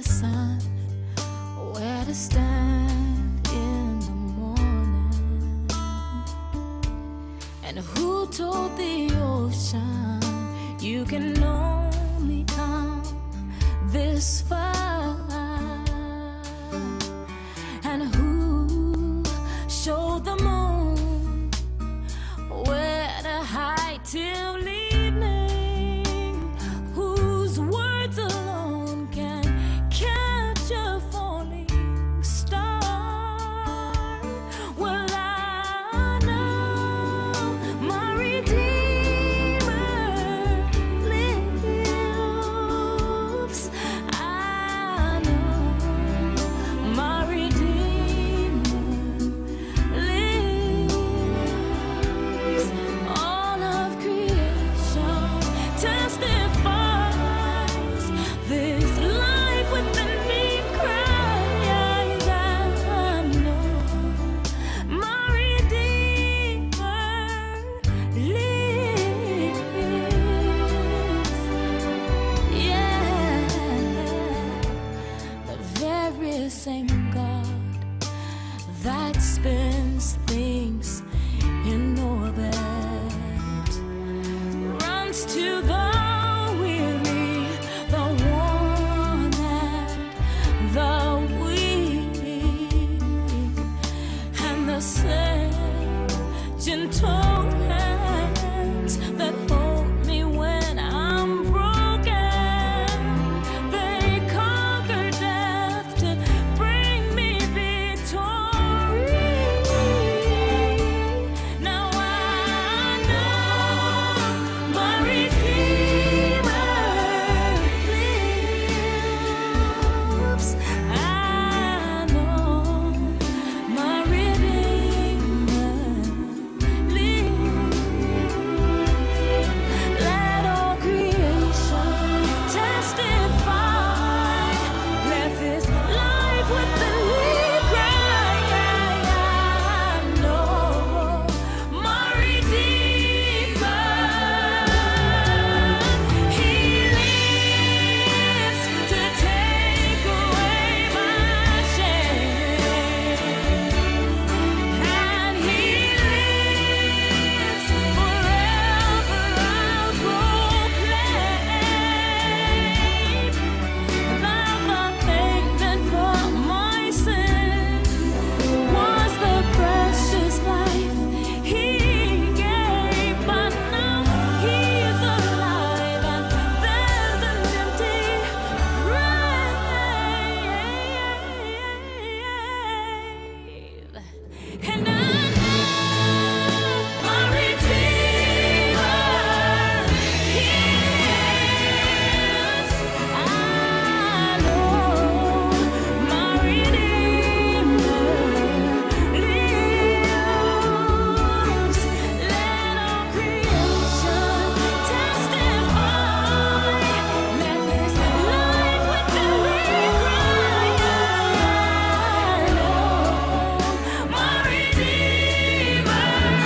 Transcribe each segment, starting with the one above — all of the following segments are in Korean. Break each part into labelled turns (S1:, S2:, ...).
S1: the sun, where to stand in the morning. And who told the ocean you can only come this far? And who showed the moon where to hide till evening? Whose words alone can catch a falling star? Well, I know my Redeemer lives. I know my Redeemer lives. All of creation testifies this life within me cries. I know my Redeemer lives. Yeah, the very same God that spins things in orbit runs to the weary, the worn and the weak, and the same gentle hands that hold me when I'm broken. They conquer death to bring me victory. Now I know my Redeemer lives. I know my Redeemer lives. Let all creation testify. Let this life within me cry. I know my Redeemer. He lives to take away my shame, and He lives forever. I'll proclaim that the payment for my sin was the precious life He gave. But now He's alive, and there's an empty grave. And I know my Redeemer lives. I know my Redeemer lives. Let all creation testify. Let this life within me cry. I know my Redeemer. I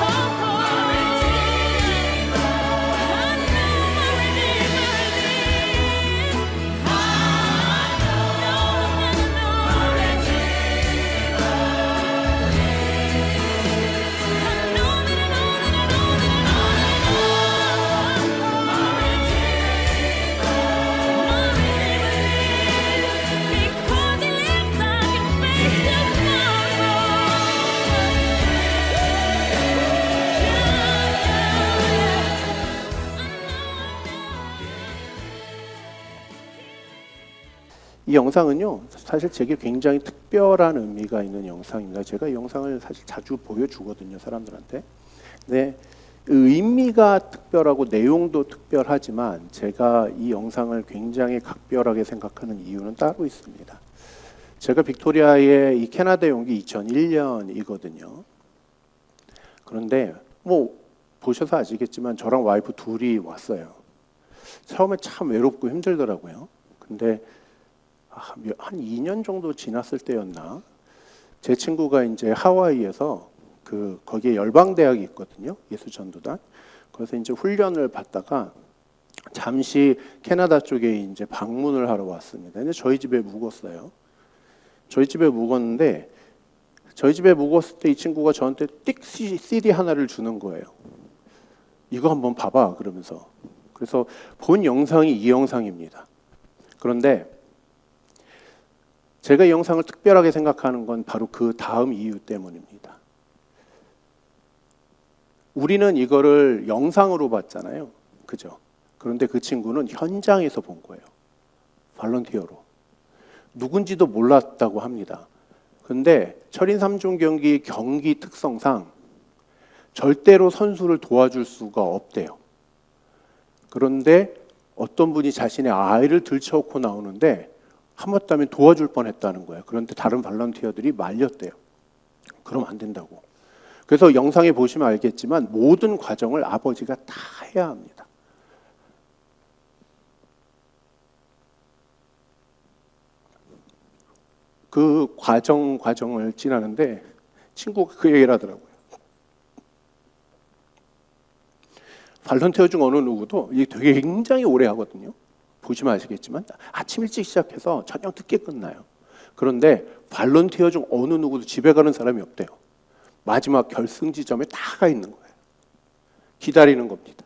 S1: know my Redeemer. I know my Redeemer lives. I know my
S2: 이 영상은요, 사실 제게 굉장히 특별한 의미가 있는 영상입니다. 제가 이 영상을 사실 자주 보여주거든요, 사람들한테. 근데 의미가 특별하고 내용도 특별하지만 제가 이 영상을 굉장히 각별하게 생각하는 이유는 따로 있습니다. 제가 빅토리아의 이 캐나다에 온 게 2001년이거든요. 그런데 뭐 보셔서 아시겠지만 저랑 와이프 둘이 왔어요. 처음에 참 외롭고 힘들더라고요. 근데 한 2년 정도 지났을 때였나? 제 친구가 이제 하와이에서 거기에 열방대학이 있거든요. 예수전도단. 그래서 이제 훈련을 받다가 잠시 캐나다 쪽에 이제 방문을 하러 왔습니다. 근데 저희 집에 묵었어요. 저희 집에 묵었는데 저희 집에 묵었을 때 이 친구가 저한테 띡 CD 하나를 주는 거예요. 이거 한번 봐봐 그러면서. 그래서 본 영상이 이 영상입니다. 그런데 제가 이 영상을 특별하게 생각하는 건 바로 그 다음 이유 때문입니다. 우리는 이거를 영상으로 봤잖아요. 그죠? 그런데 그 친구는 현장에서 본 거예요. 발런티어로. 누군지도 몰랐다고 합니다. 근데 철인 3종 경기 특성상 절대로 선수를 도와줄 수가 없대요. 그런데 어떤 분이 자신의 아이를 들쳐놓고 나오는데 하마터면 도와줄 뻔했다는 거예요. 그런데 다른 발런티어들이 말렸대요. 그럼 안 된다고. 그래서 영상에 보시면 알겠지만 모든 과정을 아버지가 다 해야 합니다. 그 과정을 지나는데 친구가 그 얘기를 하더라고요. 발런티어 중 어느 누구도 이게 되게 굉장히 오래 하거든요. 보시면 아시겠지만 아침 일찍 시작해서 저녁 늦게 끝나요. 그런데 발런티어 중 어느 누구도 집에 가는 사람이 없대요. 마지막 결승 지점에 다 가 있는 거예요. 기다리는 겁니다.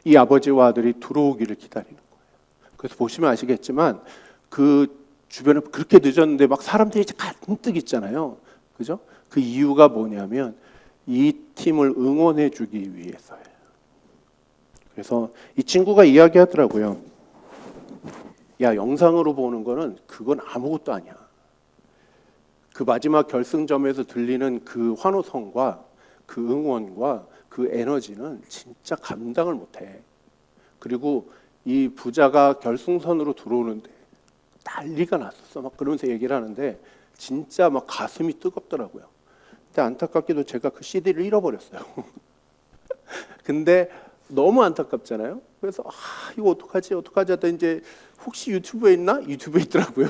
S2: 이 아버지와 아들이 들어오기를 기다리는 거예요. 그래서 보시면 아시겠지만 그 주변에 그렇게 늦었는데 막 사람들이 가득 있잖아요. 그죠? 그 이유가 뭐냐면 이 팀을 응원해 주기 위해서예요. 그래서 이 친구가 이야기하더라고요. 야, 영상으로 보는 거는 그건 아무것도 아니야. 그 마지막 결승점에서 들리는 그 환호성과 그 응원과 그 에너지는 진짜 감당을 못해. 그리고 이 부자가 결승선으로 들어오는데 난리가 났었어. 막 그러면서 얘기를 하는데 진짜 막 가슴이 뜨겁더라고요. 근데 안타깝게도 제가 그 CD를 잃어버렸어요. 근데 너무 안타깝잖아요. 그래서 이거 어떡하지 하다 이제 혹시 유튜브에 있나? 유튜브에 있더라고요.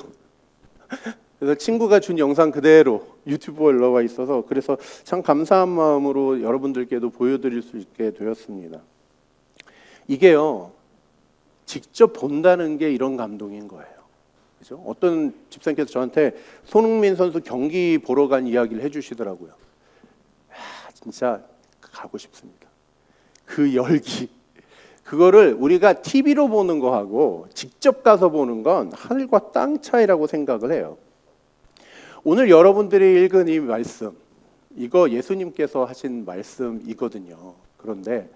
S2: 그래서 친구가 준 영상 그대로 유튜브에 올라와 있어서 그래서 참 감사한 마음으로 여러분들께도 보여드릴 수 있게 되었습니다. 이게요, 직접 본다는 게 이런 감동인 거예요. 그죠? 어떤 집사님께서 저한테 손흥민 선수 경기 보러 간 이야기를 해주시더라고요. 진짜 가고 싶습니다. 그 열기, 그거를 우리가 TV로 보는 거하고 직접 가서 보는 건 하늘과 땅 차이라고 생각을 해요. 오늘 여러분들이 읽은 이 말씀, 이거 예수님께서 하신 말씀이거든요. 그런데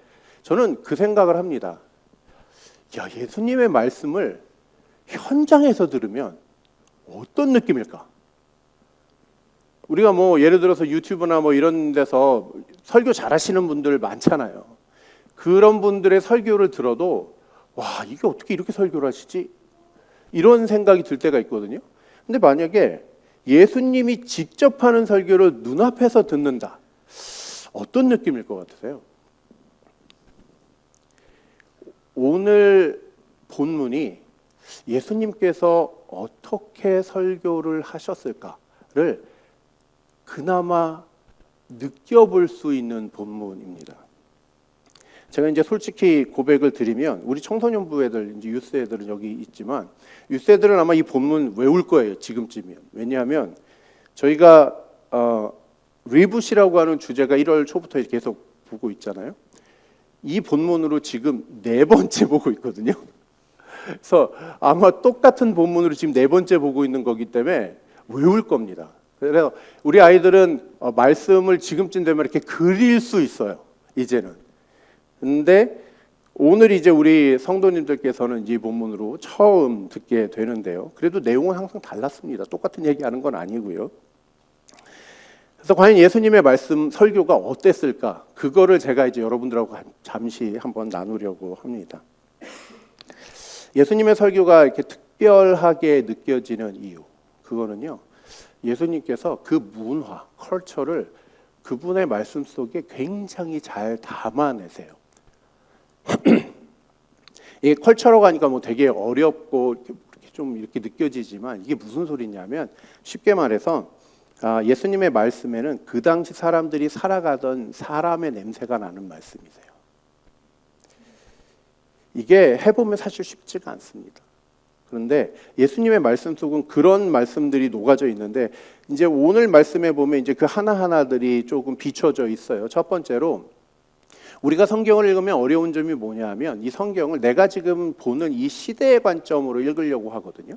S2: 저는 그 생각을 합니다. 야, 예수님의 말씀을 현장에서 들으면 어떤 느낌일까? 우리가 뭐 예를 들어서 유튜브나 뭐 이런 데서 설교 잘하시는 분들 많잖아요. 그런 분들의 설교를 들어도 와, 이게 어떻게 이렇게 설교를 하시지? 이런 생각이 들 때가 있거든요. 근데 만약에 예수님이 직접 하는 설교를 눈앞에서 듣는다. 어떤 느낌일 것 같으세요? 오늘 본문이 예수님께서 어떻게 설교를 하셨을까를 그나마 느껴볼 수 있는 본문입니다. 제가 이제 솔직히 고백을 드리면 우리 청소년부 애들, 이제 유스 애들은 여기 있지만 유스 애들은 아마 이 본문 외울 거예요. 지금쯤이면. 왜냐하면 저희가 리붓이라고 하는 주제가 1월 초부터 계속 보고 있잖아요. 이 본문으로 지금 4번째 보고 있거든요. 그래서 아마 똑같은 본문으로 지금 4번째 보고 있는 거기 때문에 외울 겁니다. 그래서 우리 아이들은 말씀을 지금쯤 되면 이렇게 그릴 수 있어요. 이제는. 근데 오늘 이제 우리 성도님들께서는 이 본문으로 처음 듣게 되는데요. 그래도 내용은 항상 달랐습니다. 똑같은 얘기하는 건 아니고요. 그래서 과연 예수님의 말씀 설교가 어땠을까? 그거를 제가 이제 여러분들하고 잠시 한번 나누려고 합니다. 예수님의 설교가 이렇게 특별하게 느껴지는 이유, 그거는요. 예수님께서 그 문화, 컬처를 그분의 말씀 속에 굉장히 잘 담아내세요. 이게 컬처라고 하니까 뭐 되게 어렵고 좀 이렇게 느껴지지만 이게 무슨 소리냐면 쉽게 말해서 예수님의 말씀에는 그 당시 사람들이 살아가던 사람의 냄새가 나는 말씀이세요. 이게 해보면 사실 쉽지가 않습니다. 그런데 예수님의 말씀 속은 그런 말씀들이 녹아져 있는데 이제 오늘 말씀에 보면 이제 그 하나하나들이 조금 비춰져 있어요. 첫 번째로 우리가 성경을 읽으면 어려운 점이 뭐냐면 이 성경을 내가 지금 보는 이 시대의 관점으로 읽으려고 하거든요.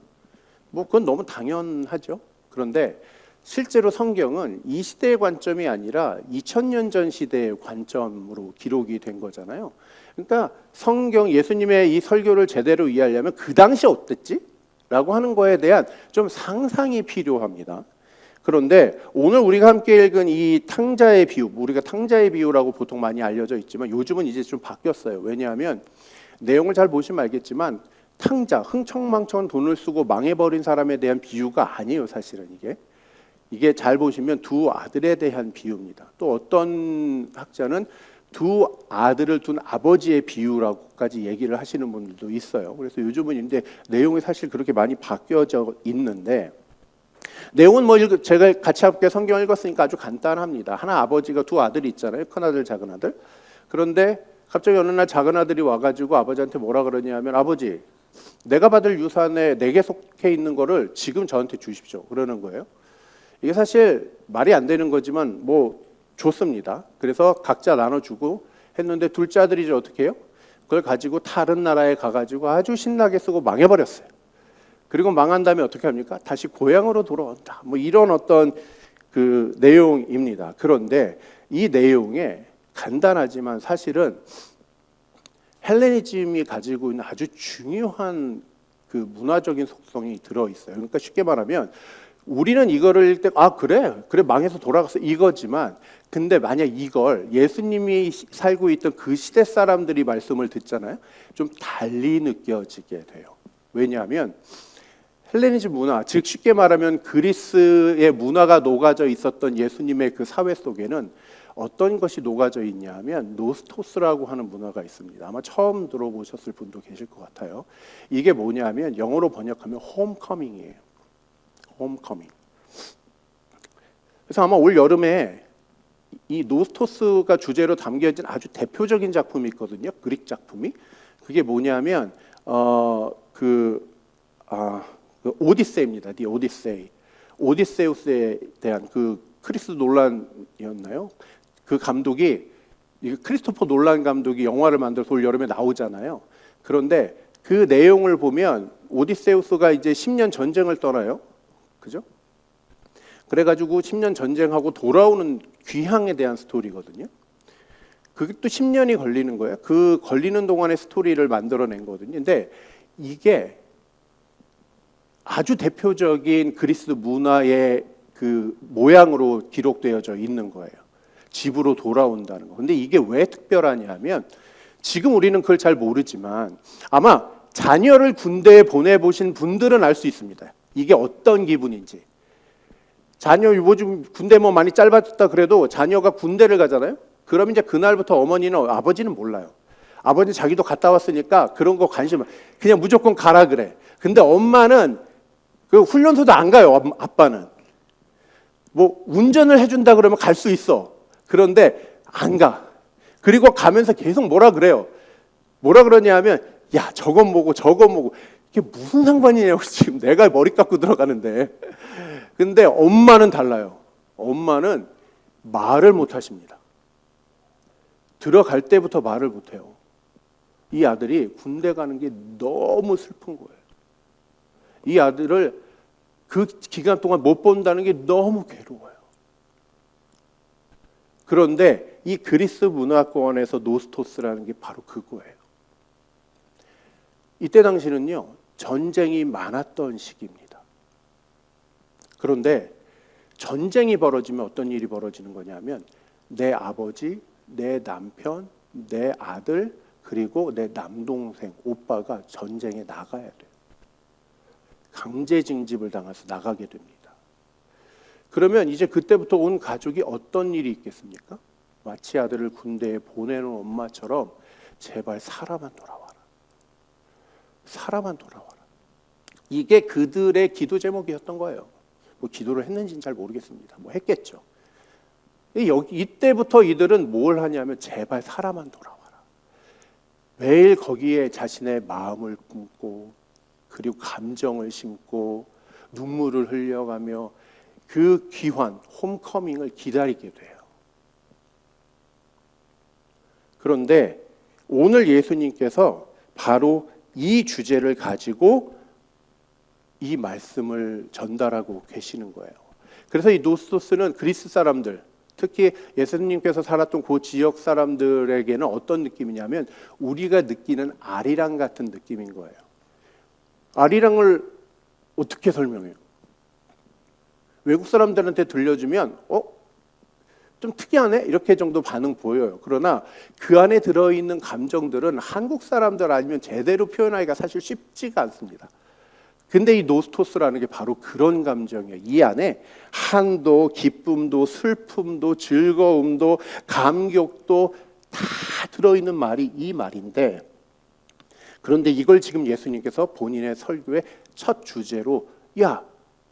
S2: 뭐 그건 너무 당연하죠. 그런데 실제로 성경은 이 시대의 관점이 아니라 2000년 전 시대의 관점으로 기록이 된 거잖아요. 그러니까 성경 예수님의 이 설교를 제대로 이해하려면 그 당시 어땠지? 라고 하는 거에 대한 좀 상상이 필요합니다. 그런데 오늘 우리가 함께 읽은 이 탕자의 비유, 우리가 탕자의 비유라고 보통 많이 알려져 있지만 요즘은 이제 좀 바뀌었어요. 왜냐하면 내용을 잘 보시면 알겠지만 탕자, 흥청망청 돈을 쓰고 망해버린 사람에 대한 비유가 아니에요. 사실은 이게 잘 보시면 두 아들에 대한 비유입니다. 또 어떤 학자는 두 아들을 둔 아버지의 비유라고까지 얘기를 하시는 분들도 있어요. 그래서 요즘은 이제 내용이 사실 그렇게 많이 바뀌어져 있는데 내용은 뭐 제가 같이 함께 성경 읽었으니까 아주 간단합니다. 하나 아버지가 두 아들이 있잖아요. 큰 아들, 작은 아들. 그런데 갑자기 어느 날 작은 아들이 와가지고 아버지한테 뭐라 그러냐면 아버지, 내가 받을 유산에 내게 속해 있는 거를 지금 저한테 주십시오. 그러는 거예요. 이게 사실 말이 안 되는 거지만 뭐 좋습니다. 그래서 각자 나눠주고 했는데 둘째 아들이 이제 어떻게 해요? 그걸 가지고 다른 나라에 가가지고 아주 신나게 쓰고 망해버렸어요. 그리고 망한 다음에 어떻게 합니까? 다시 고향으로 돌아온다. 뭐 이런 어떤 그 내용입니다. 그런데 이 내용에 간단하지만 사실은 헬레니즘이 가지고 있는 아주 중요한 그 문화적인 속성이 들어 있어요. 그러니까 쉽게 말하면 우리는 이거를 읽을 때 그래 망해서 돌아갔어 이거지만 근데 만약 이걸 예수님이 살고 있던 그 시대 사람들이 말씀을 듣잖아요. 좀 달리 느껴지게 돼요. 왜냐하면 헬레니즘 문화, 즉 쉽게 말하면 그리스의 문화가 녹아져 있었던 예수님의 그 사회 속에는 어떤 것이 녹아져 있냐 하면 노스토스라고 하는 문화가 있습니다. 아마 처음 들어보셨을 분도 계실 것 같아요. 이게 뭐냐면 영어로 번역하면 홈커밍이에요. 홈커밍. 그래서 아마 올 여름에 이 노스토스가 주제로 담겨진 아주 대표적인 작품이 있거든요. 그릭 작품이. 그게 뭐냐면 그 오디세이입니다. 디 오디세이. 오디세우스에 대한 그 크리스 놀란이었나요? 그 감독이 크리스토퍼 놀란 감독이 영화를 만들어서 올 여름에 나오잖아요. 그런데 그 내용을 보면 오디세우스가 이제 10년 전쟁을 떠나요. 그죠? 그래가지고 10년 전쟁하고 돌아오는 귀향에 대한 스토리거든요. 그게 또 10년이 걸리는 거예요. 그 걸리는 동안의 스토리를 만들어낸 거거든요. 근데 이게 아주 대표적인 그리스 문화의 그 모양으로 기록되어져 있는 거예요. 집으로 돌아온다는 거. 근데 이게 왜 특별하냐 하면 지금 우리는 그걸 잘 모르지만 아마 자녀를 군대에 보내보신 분들은 알 수 있습니다. 이게 어떤 기분인지. 자녀 요즘 군대 뭐 많이 짧아졌다 그래도 자녀가 군대를 가잖아요. 그럼 이제 그날부터 어머니는 아버지는 몰라요. 아버지는 자기도 갔다 왔으니까 그런 거 관심 그냥 무조건 가라 그래. 근데 엄마는 그 훈련소도 안 가요. 아빠는 뭐 운전을 해준다 그러면 갈 수 있어. 그런데 안 가. 그리고 가면서 계속 뭐라 그래요. 뭐라 그러냐면 야 저건 뭐고 저건 뭐고 이게 무슨 상관이냐고 지금 내가 머리 깎고 들어가는데. 근데 엄마는 달라요. 엄마는 말을 못 하십니다. 들어갈 때부터 말을 못 해요. 이 아들이 군대 가는 게 너무 슬픈 거예요. 이 아들을 그 기간 동안 못 본다는 게 너무 괴로워요. 그런데 이 그리스 문화권에서 노스토스라는 게 바로 그거예요. 이때 당시는요, 전쟁이 많았던 시기입니다. 그런데 전쟁이 벌어지면 어떤 일이 벌어지는 거냐면 내 아버지, 내 남편, 내 아들, 그리고 내 남동생, 오빠가 전쟁에 나가야 돼요. 강제 징집을 당해서 나가게 됩니다. 그러면 이제 그때부터 온 가족이 어떤 일이 있겠습니까? 마치 아들을 군대에 보내는 엄마처럼 제발 살아만 돌아와라. 살아만 돌아와라. 이게 그들의 기도 제목이었던 거예요. 뭐 기도를 했는지는 잘 모르겠습니다. 뭐 했겠죠. 이때부터 이들은 뭘 하냐면 제발 살아만 돌아와라. 매일 거기에 자신의 마음을 품고 그리고 감정을 심고 눈물을 흘려가며 그 귀환, 홈커밍을 기다리게 돼요. 그런데 오늘 예수님께서 바로 이 주제를 가지고 이 말씀을 전달하고 계시는 거예요. 그래서 이 노스토스는 그리스 사람들, 특히 예수님께서 살았던 그 지역 사람들에게는 어떤 느낌이냐면 우리가 느끼는 아리랑 같은 느낌인 거예요. 아리랑을 어떻게 설명해요? 외국 사람들한테 들려주면 좀 특이하네? 이렇게 정도 반응 보여요. 그러나 그 안에 들어있는 감정들은 한국 사람들 아니면 제대로 표현하기가 사실 쉽지가 않습니다. 근데 이 노스토스라는 게 바로 그런 감정이에요. 이 안에 한도, 기쁨도, 슬픔도, 즐거움도, 감격도 다 들어있는 말이 이 말인데, 그런데 이걸 지금 예수님께서 본인의 설교의 첫 주제로 야,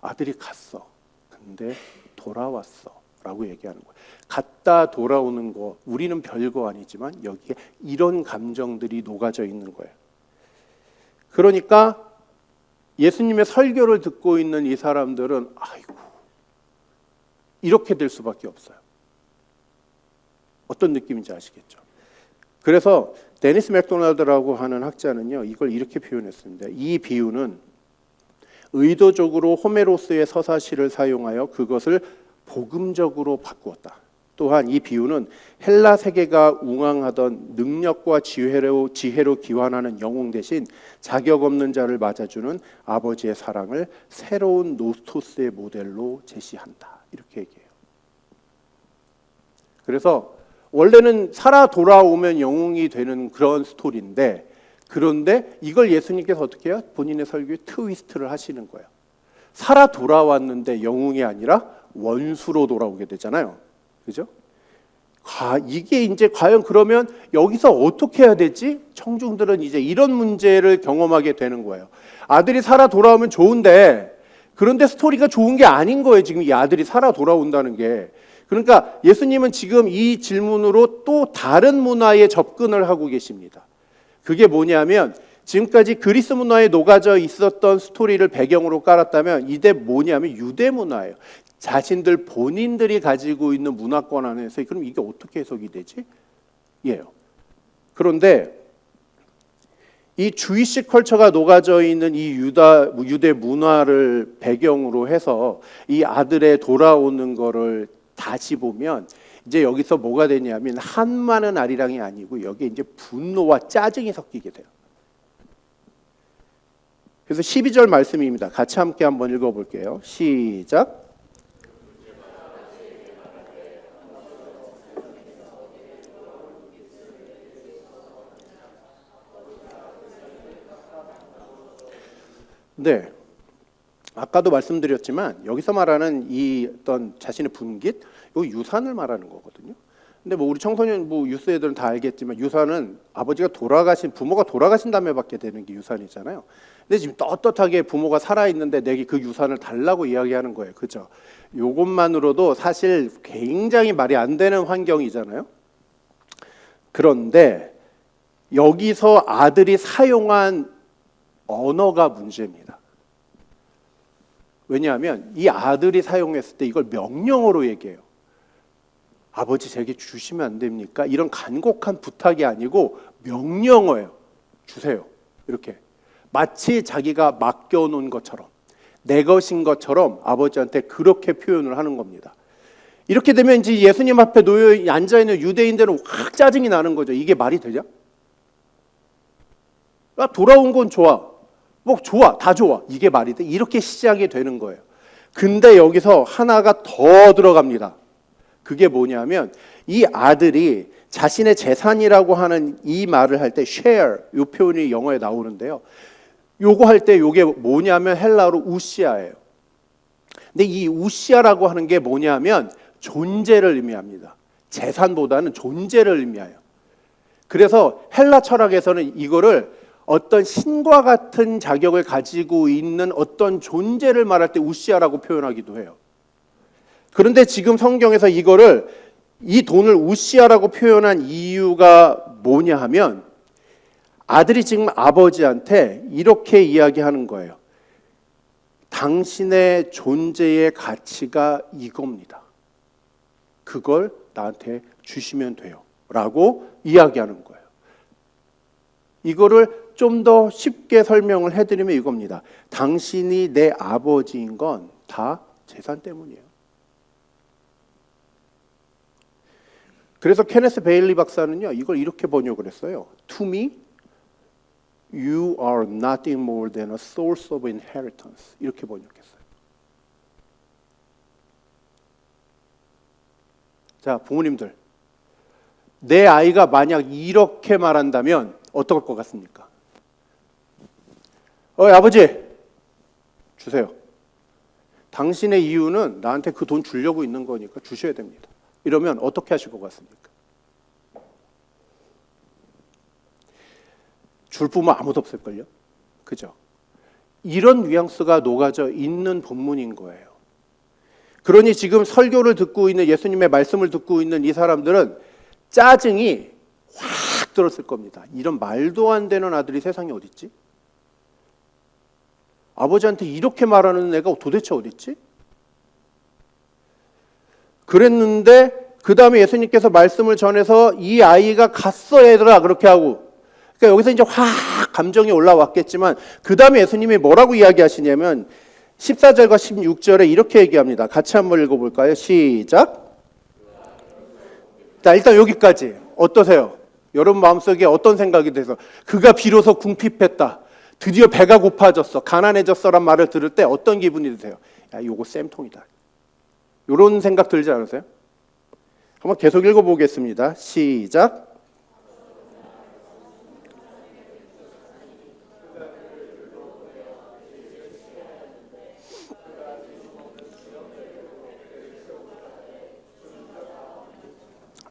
S2: 아들이 갔어. 근데 돌아왔어. 라고 얘기하는 거예요. 갔다 돌아오는 거 우리는 별거 아니지만 여기에 이런 감정들이 녹아져 있는 거예요. 그러니까 예수님의 설교를 듣고 있는 이 사람들은 아이고 이렇게 될 수밖에 없어요. 어떤 느낌인지 아시겠죠? 그래서 데니스 맥도날드라고 하는 학자는요, 이걸 이렇게 표현했습니다. 이 비유는 의도적으로 호메로스의 서사시를 사용하여 그것을 복음적으로 바꾸었다. 또한 이 비유는 헬라 세계가 웅앙하던 능력과 지혜로 기환하는 영웅 대신 자격 없는 자를 맞아주는 아버지의 사랑을 새로운 노스토스의 모델로 제시한다. 이렇게 얘기해요. 그래서 원래는 살아 돌아오면 영웅이 되는 그런 스토리인데, 그런데 이걸 예수님께서 어떻게 해요? 본인의 설교에 트위스트를 하시는 거예요. 살아 돌아왔는데 영웅이 아니라 원수로 돌아오게 되잖아요. 그죠? 이게 이제 과연 그러면 여기서 어떻게 해야 되지? 청중들은 이제 이런 문제를 경험하게 되는 거예요. 아들이 살아 돌아오면 좋은데, 그런데 스토리가 좋은 게 아닌 거예요. 지금 이 아들이 살아 돌아온다는 게. 그러니까 예수님은 지금 이 질문으로 또 다른 문화에 접근을 하고 계십니다. 그게 뭐냐면 지금까지 그리스 문화에 녹아져 있었던 스토리를 배경으로 깔았다면 이제 뭐냐면 유대 문화예요. 자신들 본인들이 가지고 있는 문화권 안에서 그럼 이게 어떻게 해석이 되지? 예요. 그런데 이 주이시 컬처가 녹아져 있는 이 유대 문화를 배경으로 해서 이 아들의 돌아오는 거를 다시 보면 이제 여기서 뭐가 되냐면 한많은 아리랑이 아니고 여기에 이제 분노와 짜증이 섞이게 돼요. 그래서 12절 말씀입니다. 같이 함께 한번 읽어볼게요. 시작. 네, 아까도 말씀드렸지만 여기서 말하는 이 어떤 자신의 분깃, 이 유산을 말하는 거거든요. 근데 뭐 우리 청소년 유스 애들은 다 알겠지만 유산은 아버지가 부모가 돌아가신 다음에 받게 되는 게 유산이잖아요. 근데 지금 떳떳하게 부모가 살아 있는데 내게 그 유산을 달라고 이야기하는 거예요. 그죠? 요것만으로도 사실 굉장히 말이 안 되는 환경이잖아요. 그런데 여기서 아들이 사용한 언어가 문제입니다. 왜냐하면 이 아들이 사용했을 때 이걸 명령어로 얘기해요. 아버지 제게 주시면 안 됩니까? 이런 간곡한 부탁이 아니고 명령어예요. 주세요. 이렇게 마치 자기가 맡겨놓은 것처럼 내 것인 것처럼 아버지한테 그렇게 표현을 하는 겁니다. 이렇게 되면 이제 예수님 앞에 놓여 앉아있는 유대인들은 확 짜증이 나는 거죠. 이게 말이 되냐? 돌아온 건 좋아. 뭐 좋아, 다 좋아. 이게 말이 돼? 이렇게 시작이 되는 거예요. 근데 여기서 하나가 더 들어갑니다. 그게 뭐냐면 이 아들이 자신의 재산이라고 하는 이 말을 할 때 share, 이 표현이 영어에 나오는데요. 요거 할 때 요게 뭐냐면 헬라어로 우시아예요. 근데 이 우시아라고 하는 게 뭐냐면 존재를 의미합니다. 재산보다는 존재를 의미해요. 그래서 헬라 철학에서는 이거를 어떤 신과 같은 자격을 가지고 있는 어떤 존재를 말할 때 우시아라고 표현하기도 해요. 그런데 지금 성경에서 이 돈을 우시아라고 표현한 이유가 뭐냐 하면 아들이 지금 아버지한테 이렇게 이야기하는 거예요. 당신의 존재의 가치가 이겁니다. 그걸 나한테 주시면 돼요. 라고 이야기하는 거예요. 이거를 좀 더 쉽게 설명을 해드리면 이겁니다. 당신이 내 아버지인 건 다 재산 때문이에요. 그래서 케네스 베일리 박사는요, 이걸 이렇게 번역을 했어요. To me, you are nothing more than a source of inheritance. 이렇게 번역했어요. 자, 부모님들. 내 아이가 만약 이렇게 말한다면 어떨 것 같습니까? 아버지, 주세요. 당신의 이유는 나한테 그 돈 주려고 있는 거니까 주셔야 됩니다. 이러면 어떻게 하실 것 같습니까? 줄 부모 아무도 없을걸요? 그죠? 이런 뉘앙스가 녹아져 있는 본문인 거예요. 그러니 지금 설교를 듣고 있는 예수님의 말씀을 듣고 있는 이 사람들은 짜증이 확 들었을 겁니다. 이런 말도 안 되는 아들이 세상에 어디 있지? 아버지한테 이렇게 말하는 애가 도대체 어디 있지? 그랬는데 그 다음에 예수님께서 말씀을 전해서 이 아이가 갔어 얘들아 그렇게 하고, 그러니까 여기서 이제 확 감정이 올라왔겠지만 그 다음에 예수님이 뭐라고 이야기하시냐면 14절과 16절에 이렇게 얘기합니다. 같이 한번 읽어볼까요? 시작. 자, 일단 여기까지 어떠세요? 여러분 마음속에 어떤 생각이 돼서 그가 비로소 궁핍했다, 드디어 배가 고파졌어, 가난해졌어란 말을 들을 때 어떤 기분이 드세요? 야, 요거 쌤통이다. 이런 생각 들지 않으세요? 한번 계속 읽어보겠습니다. 시작.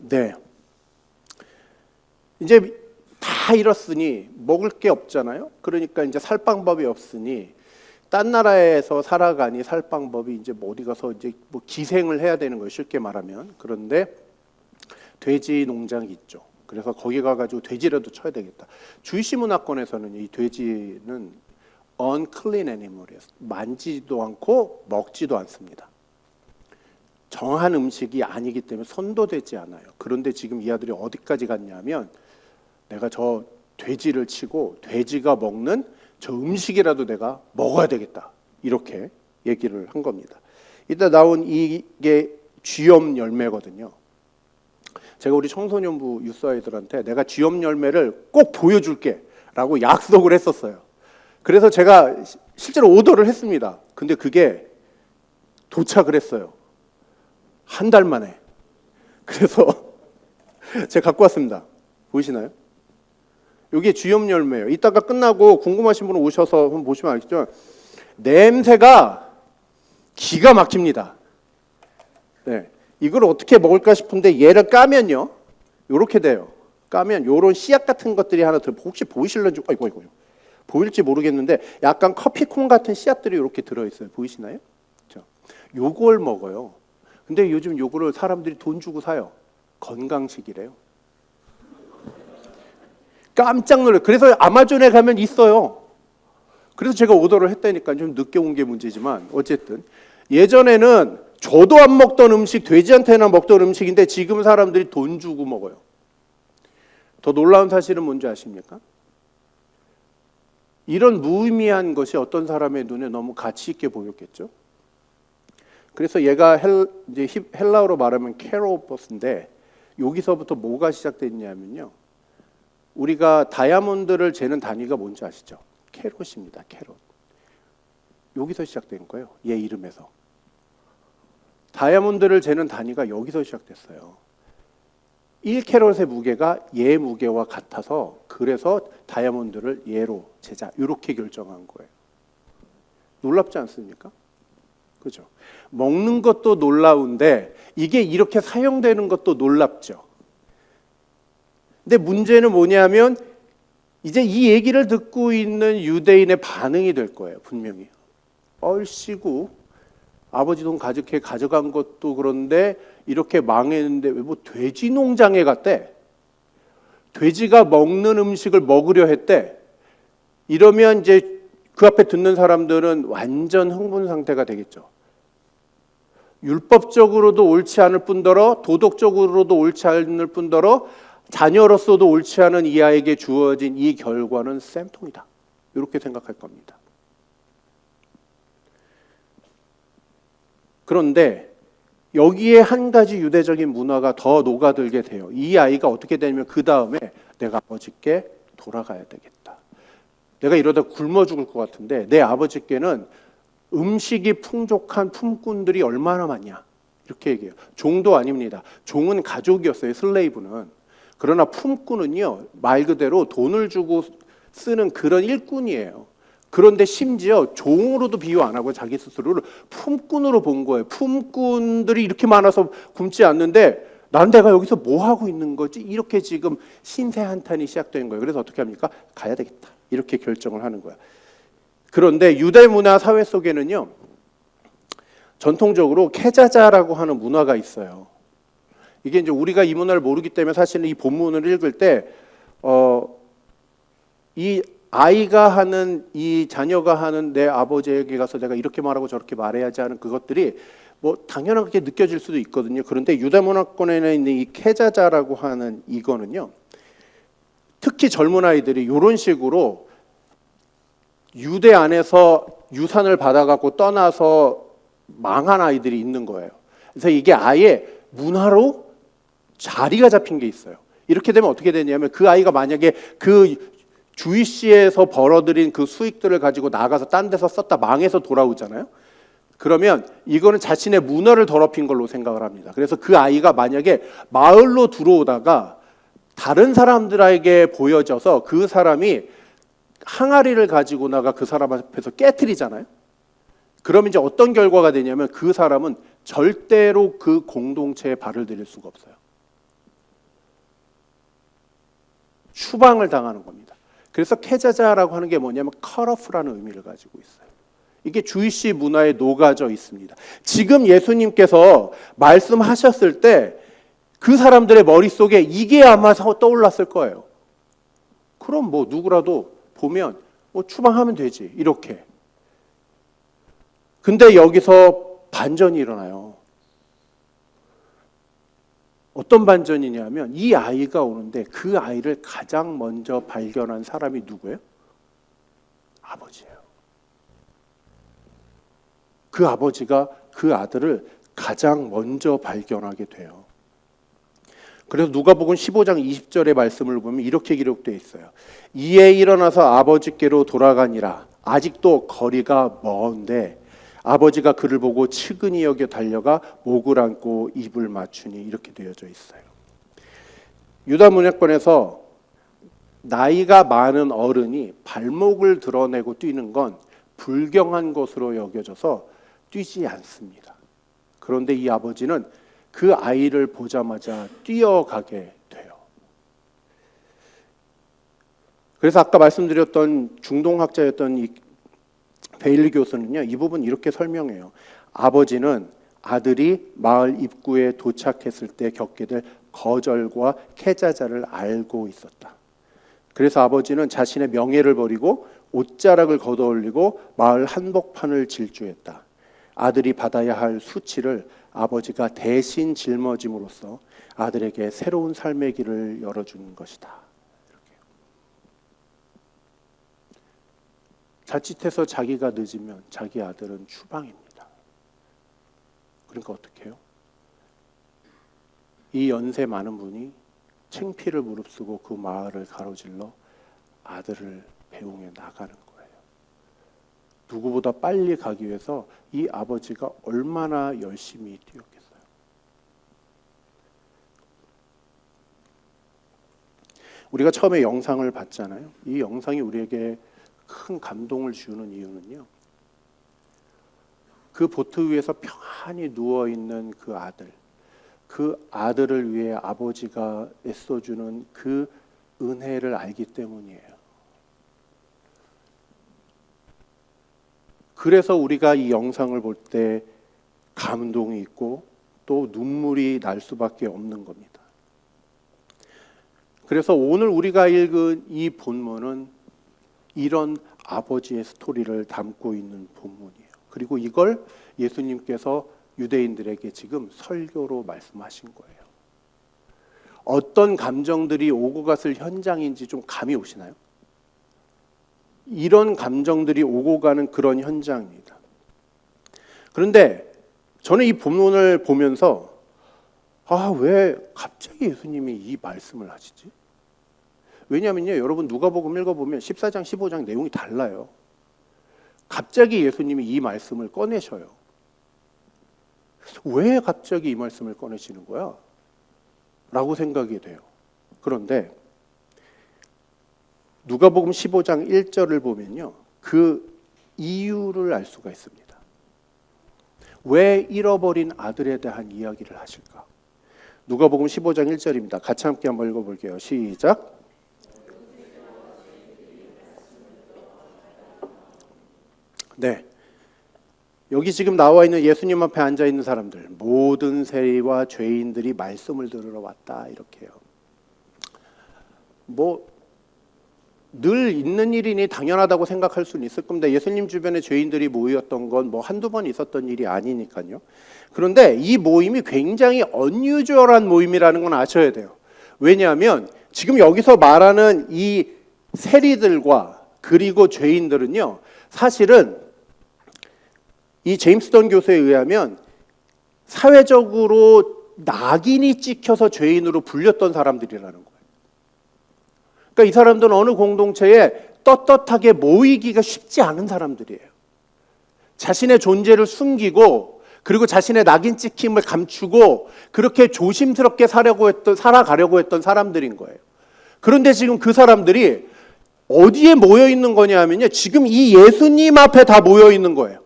S2: 네. 이제 다 잃었으니 먹을 게 없잖아요. 그러니까 이제 살 방법이 없으니 딴 나라에서 살아가니 살 방법이 이제 뭐 어디 가서 이제 뭐 기생을 해야 되는 거예요. 쉽게 말하면. 그런데 돼지 농장이 있죠. 그래서 거기 가가지고 돼지라도 쳐야 되겠다. 주이시 문화권에서는 이 돼지는 unclean animal이에요. 만지지도 않고 먹지도 않습니다. 정한 음식이 아니기 때문에 선도되지 않아요. 그런데 지금 이 아들이 어디까지 갔냐면 내가 저 돼지를 치고 돼지가 먹는 저 음식이라도 내가 먹어야 되겠다. 이렇게 얘기를 한 겁니다. 이따 나온 이게 쥐염 열매거든요. 제가 우리 청소년부 유스아이들한테 내가 쥐염 열매를 꼭 보여줄게 라고 약속을 했었어요. 그래서 제가 실제로 오더를 했습니다. 근데 그게 도착을 했어요. 한 달 만에. 그래서 제가 갖고 왔습니다. 보이시나요? 이게 쥐염 열매예요. 이따가 끝나고 궁금하신 분은 오셔서 한번 보시면 알겠지만 냄새가 기가 막힙니다. 네, 이걸 어떻게 먹을까 싶은데 얘를 까면요, 이렇게 돼요. 까면 이런 씨앗 같은 것들이 하나 들어. 혹시 보이실런지, 아이고 보일지 모르겠는데 약간 커피콩 같은 씨앗들이 이렇게 들어 있어요. 보이시나요? 요걸 먹어요. 근데 요즘 요거를 사람들이 돈 주고 사요. 건강식이래요. 깜짝 놀라요. 그래서 아마존에 가면 있어요. 그래서 제가 오더를 했다니까. 좀 늦게 온 게 문제지만 어쨌든 예전에는 저도 안 먹던 음식, 돼지한테나 먹던 음식인데 지금 사람들이 돈 주고 먹어요. 더 놀라운 사실은 뭔지 아십니까? 이런 무의미한 것이 어떤 사람의 눈에 너무 가치 있게 보였겠죠. 그래서 얘가 이제 헬라어로 말하면 캐로퍼스인데 여기서부터 뭐가 시작됐냐면요, 우리가 다이아몬드를 재는 단위가 뭔지 아시죠? 캐롯입니다. 캐롯. 여기서 시작된 거예요. 얘 이름에서. 다이아몬드를 재는 단위가 여기서 시작됐어요. 1캐롯의 무게가 얘 무게와 같아서 그래서 다이아몬드를 얘로 재자, 이렇게 결정한 거예요. 놀랍지 않습니까? 그죠? 먹는 것도 놀라운데 이게 이렇게 사용되는 것도 놀랍죠. 근데 문제는 뭐냐면 이제 이 얘기를 듣고 있는 유대인의 반응이 될 거예요. 분명히. 얼씨구, 아버지 돈 가득해 가져간 것도 그런데 이렇게 망했는데 왜 뭐 돼지 농장에 갔대? 돼지가 먹는 음식을 먹으려 했대. 이러면 이제 그 앞에 듣는 사람들은 완전 흥분 상태가 되겠죠. 율법적으로도 옳지 않을 뿐더러 도덕적으로도 옳지 않을 뿐더러 자녀로서도 옳지 않은 이 아이에게 주어진 이 결과는 쌤통이다. 이렇게 생각할 겁니다. 그런데 여기에 한 가지 유대적인 문화가 더 녹아들게 돼요. 이 아이가 어떻게 되냐면 그 다음에 내가 아버지께 돌아가야 되겠다. 내가 이러다 굶어 죽을 것 같은데 내 아버지께는 음식이 풍족한 품꾼들이 얼마나 많냐. 이렇게 얘기해요. 종도 아닙니다. 종은 가족이었어요. 슬레이브는. 그러나 품꾼은요. 말 그대로 돈을 주고 쓰는 그런 일꾼이에요. 그런데 심지어 종으로도 비유 안 하고 자기 스스로를 품꾼으로 본 거예요. 품꾼들이 이렇게 많아서 굶지 않는데 난 내가 여기서 뭐 하고 있는 거지? 이렇게 지금 신세 한탄이 시작된 거예요. 그래서 어떻게 합니까? 가야 되겠다. 이렇게 결정을 하는 거야. 그런데 유대 문화 사회 속에는요. 전통적으로 케자자라고 하는 문화가 있어요. 이게 이제 우리가 이 문화를 모르기 때문에 사실은 이 본문을 읽을 때 이 아이가 하는 이 자녀가 하는 내 아버지에게 가서 내가 이렇게 말하고 저렇게 말해야지 하는 그것들이 뭐 당연하게 느껴질 수도 있거든요. 그런데 유대 문화권에 있는 이 케자자라고 하는 이거는요. 특히 젊은 아이들이 이런 식으로 유대 안에서 유산을 받아갖고 떠나서 망한 아이들이 있는 거예요. 그래서 이게 아예 문화로 자리가 잡힌 게 있어요. 이렇게 되면 어떻게 되냐면 그 아이가 만약에 그 주위시에서 벌어들인 그 수익들을 가지고 나가서 딴 데서 썼다 망해서 돌아오잖아요. 그러면 이거는 자신의 문화를 더럽힌 걸로 생각을 합니다. 그래서 그 아이가 만약에 마을로 들어오다가 다른 사람들에게 보여져서 그 사람이 항아리를 가지고 나가 그 사람 앞에서 깨트리잖아요. 그러면 이제 어떤 결과가 되냐면 그 사람은 절대로 그 공동체에 발을 들일 수가 없어요. 추방을 당하는 겁니다. 그래서 케자자라고 하는 게 뭐냐면 컷오프라는 의미를 가지고 있어요. 이게 주이시 문화에 녹아져 있습니다. 지금 예수님께서 말씀하셨을 때 그 사람들의 머릿속에 이게 아마 떠올랐을 거예요. 그럼 뭐 누구라도 보면 뭐 추방하면 되지 이렇게. 근데 여기서 반전이 일어나요. 어떤 반전이냐면 이 아이가 오는데 그 아이를 가장 먼저 발견한 사람이 누구예요? 아버지예요. 그 아버지가 그 아들을 가장 먼저 발견하게 돼요. 그래서 누가복음 15장 20절의 말씀을 보면 이렇게 기록되어 있어요. 이에 일어나서 아버지께로 돌아가니라. 아직도 거리가 먼데 아버지가 그를 보고 측은히 여겨 달려가 목을 안고 입을 맞추니 이렇게 되어져 있어요. 유다 문화권에서 나이가 많은 어른이 발목을 드러내고 뛰는 건 불경한 것으로 여겨져서 뛰지 않습니다. 그런데 이 아버지는 그 아이를 보자마자 뛰어가게 돼요. 그래서 아까 말씀드렸던 중동학자였던 이 베일리 교수는요, 이 부분 이렇게 설명해요. 아버지는 아들이 마을 입구에 도착했을 때 겪게 될 거절과 케자자를 알고 있었다. 그래서 아버지는 자신의 명예를 버리고 옷자락을 걷어올리고 마을 한복판을 질주했다. 아들이 받아야 할 수치를 아버지가 대신 짊어짐으로써 아들에게 새로운 삶의 길을 열어주는 것이다. 이렇게. 자칫해서 자기가 늦으면 자기 아들은 추방입니다. 그러니까 어떻게 해요? 이 연세 많은 분이 창피를 무릅쓰고 그 마을을 가로질러 아들을 배웅해 나가는 거예요. 누구보다 빨리 가기 위해서 이 아버지가 얼마나 열심히 뛰었겠어요. 우리가 처음에 영상을 봤잖아요. 이 영상이 우리에게 큰 감동을 주는 이유는요. 그 보트 위에서 평안히 누워있는 그 아들을 위해 아버지가 애써주는 그 은혜를 알기 때문이에요. 그래서 우리가 이 영상을 볼 때 감동이 있고 또 눈물이 날 수밖에 없는 겁니다. 그래서 오늘 우리가 읽은 이 본문은 이런 아버지의 스토리를 담고 있는 본문이에요. 그리고 이걸 예수님께서 유대인들에게 지금 설교로 말씀하신 거예요. 어떤 감정들이 오고 갔을 현장인지 좀 감이 오시나요? 이런 감정들이 오고 가는 그런 현장입니다. 그런데 저는 이 본문을 보면서 왜 갑자기 예수님이 이 말씀을 하시지? 왜냐하면요, 여러분 누가복음 읽어보면 14장, 15장 내용이 달라요. 갑자기 예수님이 이 말씀을 꺼내셔요. 왜 갑자기 이 말씀을 꺼내시는 거야? 라고 생각이 돼요. 그런데 누가복음 15장 1절을 보면요, 그 이유를 알 수가 있습니다. 왜 잃어버린 아들에 대한 이야기를 하실까? 누가복음 15장 1절입니다. 같이 함께 한번 읽어볼게요. 시작. 네, 여기 지금 나와 있는 예수님 앞에 앉아 있는 사람들, 모든 세리와 죄인들이 말씀을 들으러 왔다, 이렇게요. 늘 있는 일이니 당연하다고 생각할 수는 있을 겁니다. 예수님 주변에 죄인들이 모였던 건 한두 번 있었던 일이 아니니까요. 그런데 이 모임이 굉장히 unusual한 모임이라는 건 아셔야 돼요. 왜냐하면 지금 여기서 말하는 이 세리들과 그리고 죄인들은요, 사실은 이 제임스 던 교수에 의하면 사회적으로 낙인이 찍혀서 죄인으로 불렸던 사람들이라는 거예요. 그러니까 이 사람들은 어느 공동체에 떳떳하게 모이기가 쉽지 않은 사람들이에요. 자신의 존재를 숨기고 그리고 자신의 낙인 찍힘을 감추고 그렇게 조심스럽게 살아가려고 했던 사람들인 거예요. 그런데 지금 그 사람들이 어디에 모여 있는 거냐 하면요, 지금 이 예수님 앞에 다 모여 있는 거예요.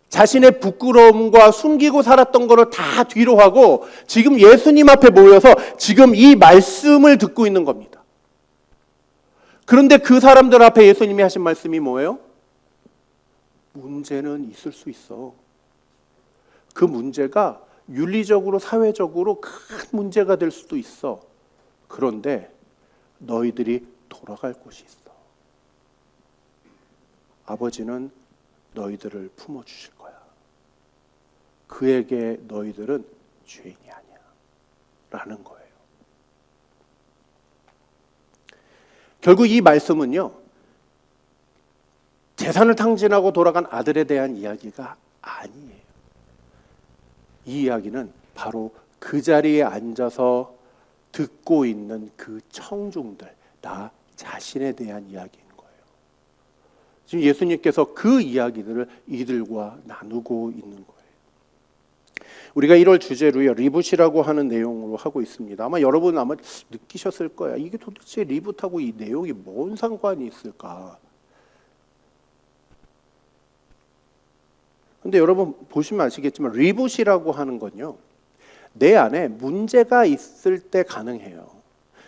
S2: 자신의 부끄러움과 숨기고 살았던 거를 다 뒤로 하고 지금 예수님 앞에 모여서 지금 이 말씀을 듣고 있는 겁니다. 그런데 그 사람들 앞에 예수님이 하신 말씀이 뭐예요? 문제는 있을 수 있어. 그 문제가 윤리적으로 사회적으로 큰 문제가 될 수도 있어. 그런데 너희들이 돌아갈 곳이 있어. 아버지는 너희들을 품어주실 거야. 그에게 너희들은 죄인이 아니야. 라는 거예요. 결국 이 말씀은요, 재산을 탕진하고 돌아간 아들에 대한 이야기가 아니에요. 이 이야기는 바로 그 자리에 앉아서 듣고 있는 그 청중들, 나 자신에 대한 이야기인 거예요. 지금 예수님께서 그 이야기들을 이들과 나누고 있는 거예요. 우리가 1월 주제로요, 리붓이라고 하는 내용으로 하고 있습니다. 아마 여러분 아마 느끼셨을 거예요. 이게 도대체 리붓하고 이 내용이 뭔 상관이 있을까? 근데 여러분 보시면 아시겠지만 리붓이라고 하는 건요, 내 안에 문제가 있을 때 가능해요.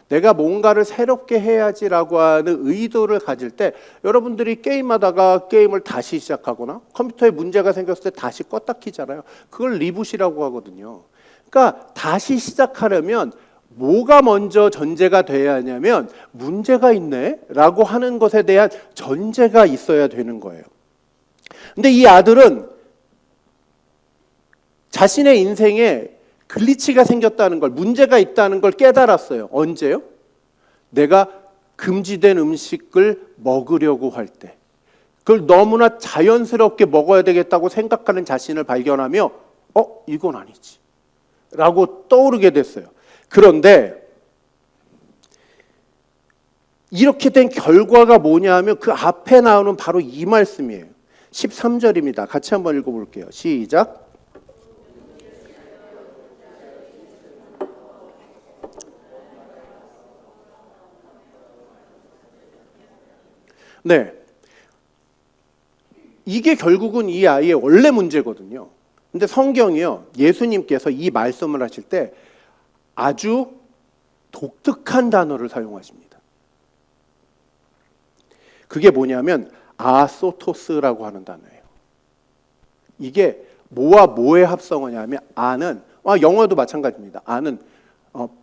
S2: 내가 뭔가를 새롭게 해야지라고 하는 의도를 가질 때, 여러분들이 게임하다가 게임을 다시 시작하거나 컴퓨터에 문제가 생겼을 때 다시 껐다 키잖아요. 그걸 리붓이라고 하거든요. 그러니까 다시 시작하려면 뭐가 먼저 전제가 돼야 하냐면 문제가 있네 라고 하는 것에 대한 전제가 있어야 되는 거예요. 근데 이 아들은 자신의 인생에 글리치가 생겼다는 걸, 문제가 있다는 걸 깨달았어요. 언제요? 내가 금지된 음식을 먹으려고 할 때, 그걸 너무나 자연스럽게 먹어야 되겠다고 생각하는 자신을 발견하며 이건 아니지 라고 떠오르게 됐어요. 그런데 이렇게 된 결과가 뭐냐 하면 그 앞에 나오는 바로 이 말씀이에요. 13절입니다. 같이 한번 읽어볼게요. 시작. 네, 이게 결국은 이 아이의 원래 문제거든요. 근데 성경이요, 예수님께서 이 말씀을 하실 때 아주 독특한 단어를 사용하십니다. 그게 뭐냐면 아소토스라고 하는 단어예요. 이게 뭐와 뭐의 합성어냐면 아는, 영어도 마찬가지입니다. 아는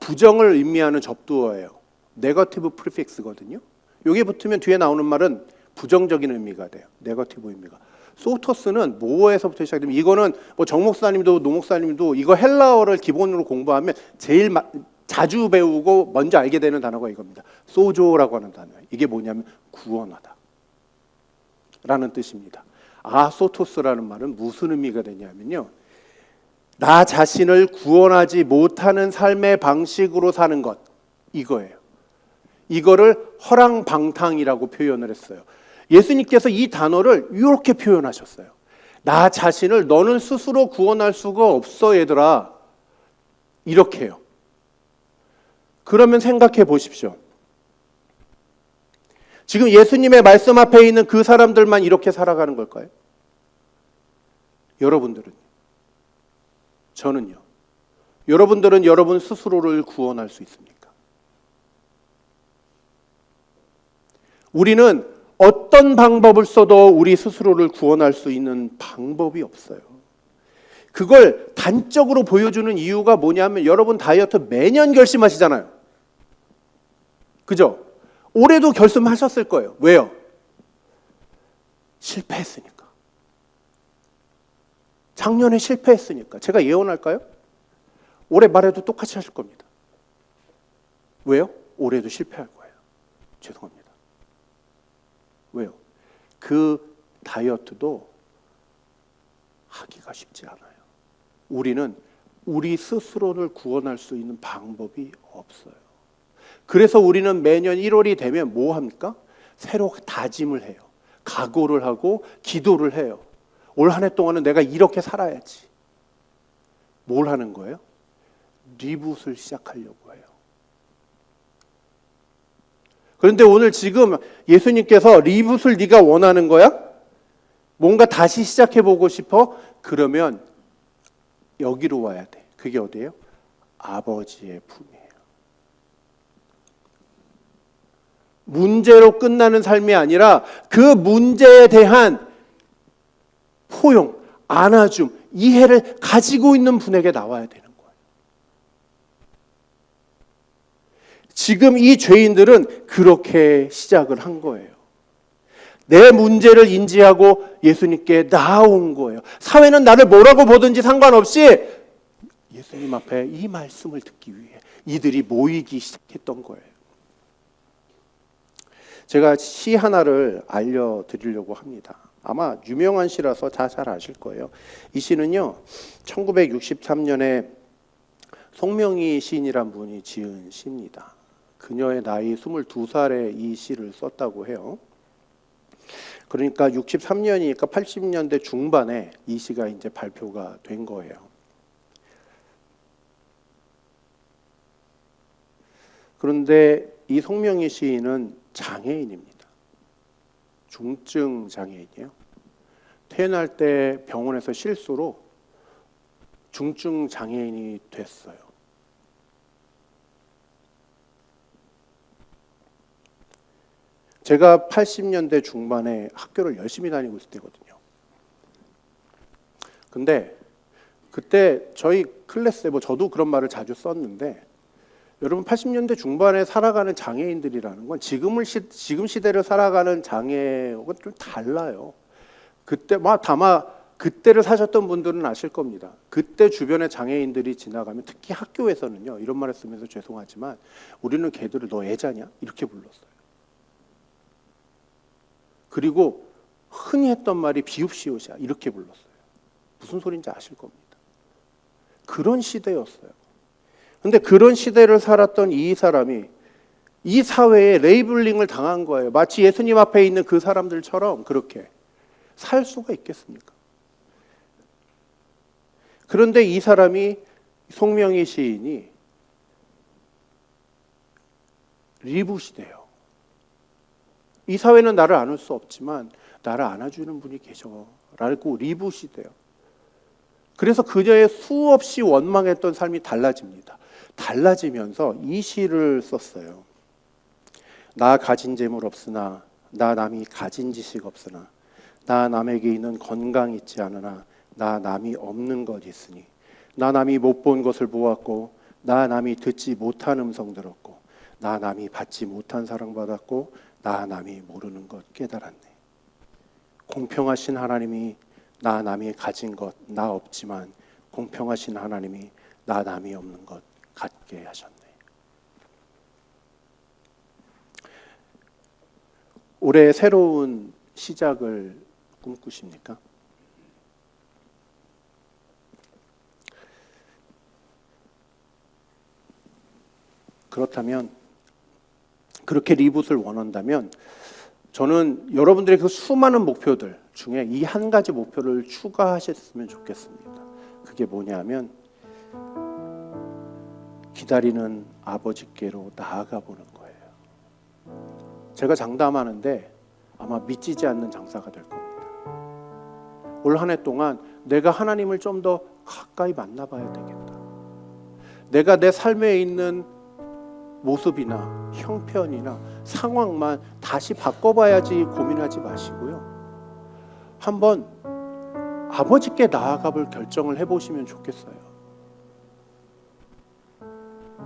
S2: 부정을 의미하는 접두어예요. 네거티브 프리픽스거든요. 여기에 붙으면 뒤에 나오는 말은 부정적인 의미가 돼요. 네거티브 의미가. 소토스는 뭐에서부터 시작되면 이거는 뭐 정 목사님도 노 목사님도 이거 헬라어를 기본으로 공부하면 제일 자주 배우고 먼저 알게 되는 단어가 이겁니다. 소조라고 하는 단어예요. 이게 뭐냐면 구원하다 라는 뜻입니다. 소토스라는 말은 무슨 의미가 되냐면요, 나 자신을 구원하지 못하는 삶의 방식으로 사는 것, 이거예요. 이거를 허랑방탕이라고 표현을 했어요. 예수님께서 이 단어를 이렇게 표현하셨어요. 나 자신을 너는 스스로 구원할 수가 없어 얘들아, 이렇게 해요. 그러면 생각해 보십시오. 지금 예수님의 말씀 앞에 있는 그 사람들만 이렇게 살아가는 걸까요? 여러분들은? 저는요. 여러분들은 여러분 스스로를 구원할 수 있습니까? 우리는 어떤 방법을 써도 우리 스스로를 구원할 수 있는 방법이 없어요. 그걸 단적으로 보여주는 이유가 뭐냐면 여러분 다이어트 매년 결심하시잖아요. 그죠? 올해도 결심하셨을 거예요. 왜요? 실패했으니까. 작년에 실패했으니까. 제가 예언할까요? 올해 말에도 똑같이 하실 겁니다. 왜요? 올해도 실패할 거예요. 죄송합니다. 왜요? 그 다이어트도 하기가 쉽지 않아요. 우리는 우리 스스로를 구원할 수 있는 방법이 없어요. 그래서 우리는 매년 1월이 되면 뭐 합니까? 새로 다짐을 해요. 각오를 하고 기도를 해요. 올 한 해 동안은 내가 이렇게 살아야지. 뭘 하는 거예요? 리붓을 시작하려고 해요. 그런데 오늘 지금 예수님께서 리붓을 네가 원하는 거야? 뭔가 다시 시작해보고 싶어? 그러면 여기로 와야 돼. 그게 어디예요? 아버지의 품이에요. 문제로 끝나는 삶이 아니라 그 문제에 대한 포용, 안아줌, 이해를 가지고 있는 분에게 나와야 되는 거예요. 지금 이 죄인들은 그렇게 시작을 한 거예요. 내 문제를 인지하고 예수님께 나아온 거예요. 사회는 나를 뭐라고 보든지 상관없이 예수님 앞에 이 말씀을 듣기 위해 이들이 모이기 시작했던 거예요. 제가 시 하나를 알려드리려고 합니다. 아마 유명한 시라서 다 잘 아실 거예요. 이 시는요, 1963년에 송명희 시인이란 분이 지은 시입니다. 그녀의 나이 22살에 이 시를 썼다고 해요. 그러니까 63년이니까 80년대 중반에 이 시가 이제 발표가 된 거예요. 그런데 이 송명희 시인은 장애인입니다. 중증 장애인이에요. 태어날 때 병원에서 실수로 중증 장애인이 됐어요. 제가 80년대 중반에 학교를 열심히 다니고 있을 때거든요. 근데 그때 저희 클래스에 저도 그런 말을 자주 썼는데, 여러분 80년대 중반에 살아가는 장애인들이라는 건 지금 시대를 살아가는 장애하고 좀 달라요. 그때 다만 그때를 사셨던 분들은 아실 겁니다. 그때 주변에 장애인들이 지나가면 특히 학교에서는요, 이런 말을 쓰면서 죄송하지만 우리는 걔들을 너 애자냐? 이렇게 불렀어요. 그리고 흔히 했던 말이 비읍시옷이야 이렇게 불렀어요. 무슨 소리인지 아실 겁니다. 그런 시대였어요. 근데 그런 시대를 살았던 이 사람이 이 사회에 레이블링을 당한 거예요. 마치 예수님 앞에 있는 그 사람들처럼 그렇게 살 수가 있겠습니까? 그런데 이 사람이, 송명희 시인이 리붓이 돼요. 이 사회는 나를 안을 수 없지만 나를 안아주는 분이 계셔라고 리붓이 돼요. 그래서 그녀의 수없이 원망했던 삶이 달라집니다. 달라지면서 이 시를 썼어요. 나 가진 재물 없으나, 나 남이 가진 지식 없으나, 나 남에게 있는 건강 있지 않으나, 나 남이 없는 것 있으니, 나 남이 못 본 것을 보았고 나 남이 듣지 못한 음성 들었고, 나 남이 받지 못한 사랑 받았고, 나 남이 모르는 것 깨달았네. 공평하신 하나님이 나 남이 가진 것 나 없지만 공평하신 하나님이 나 남이 없는 것 갖게 하셨네. 올해 새로운 시작을 꿈꾸십니까? 그렇다면, 그렇게 리붓을 원한다면 저는 여러분들의 그 수많은 목표들 중에 이 한 가지 목표를 추가하셨으면 좋겠습니다. 그게 뭐냐면 기다리는 아버지께로 나아가 보는 거예요. 제가 장담하는데 아마 믿지지 않는 장사가 될 겁니다. 올 한 해 동안 내가 하나님을 좀 더 가까이 만나봐야 되겠다. 내가 내 삶에 있는 모습이나 형편이나 상황만 다시 바꿔봐야지 고민하지 마시고요. 한번 아버지께 나아가 볼 결정을 해보시면 좋겠어요.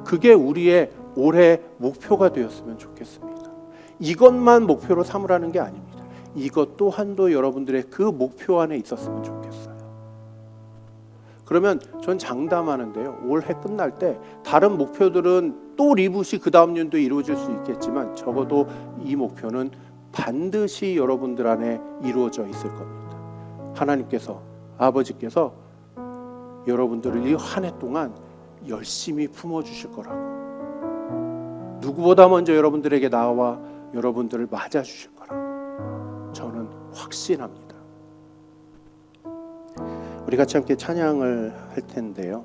S2: 그게 우리의 올해 목표가 되었으면 좋겠습니다. 이것만 목표로 삼으라는 게 아닙니다. 이것 또한도 여러분들의 그 목표 안에 있었으면 좋겠어요. 그러면 전 장담하는데요, 올해 끝날 때 다른 목표들은 또 리붓이 그 다음 년도에 이루어질 수 있겠지만 적어도 이 목표는 반드시 여러분들 안에 이루어져 있을 겁니다. 하나님께서, 아버지께서 여러분들을 이 한 해 동안 열심히 품어주실 거라고, 누구보다 먼저 여러분들에게 나와 여러분들을 맞아주실 거라고 저는 확신합니다. 우리 같이 함께 찬양을 할 텐데요,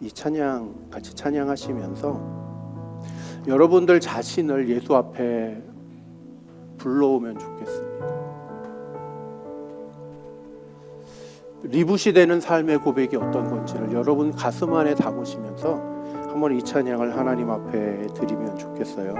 S2: 이 찬양 같이 찬양하시면서 여러분들 자신을 예수 앞에 불러오면 좋겠습니다. 리붓이 되는 삶의 고백이 어떤 건지를 여러분 가슴 안에 담으시면서 한번 이 찬양을 하나님 앞에 드리면 좋겠어요.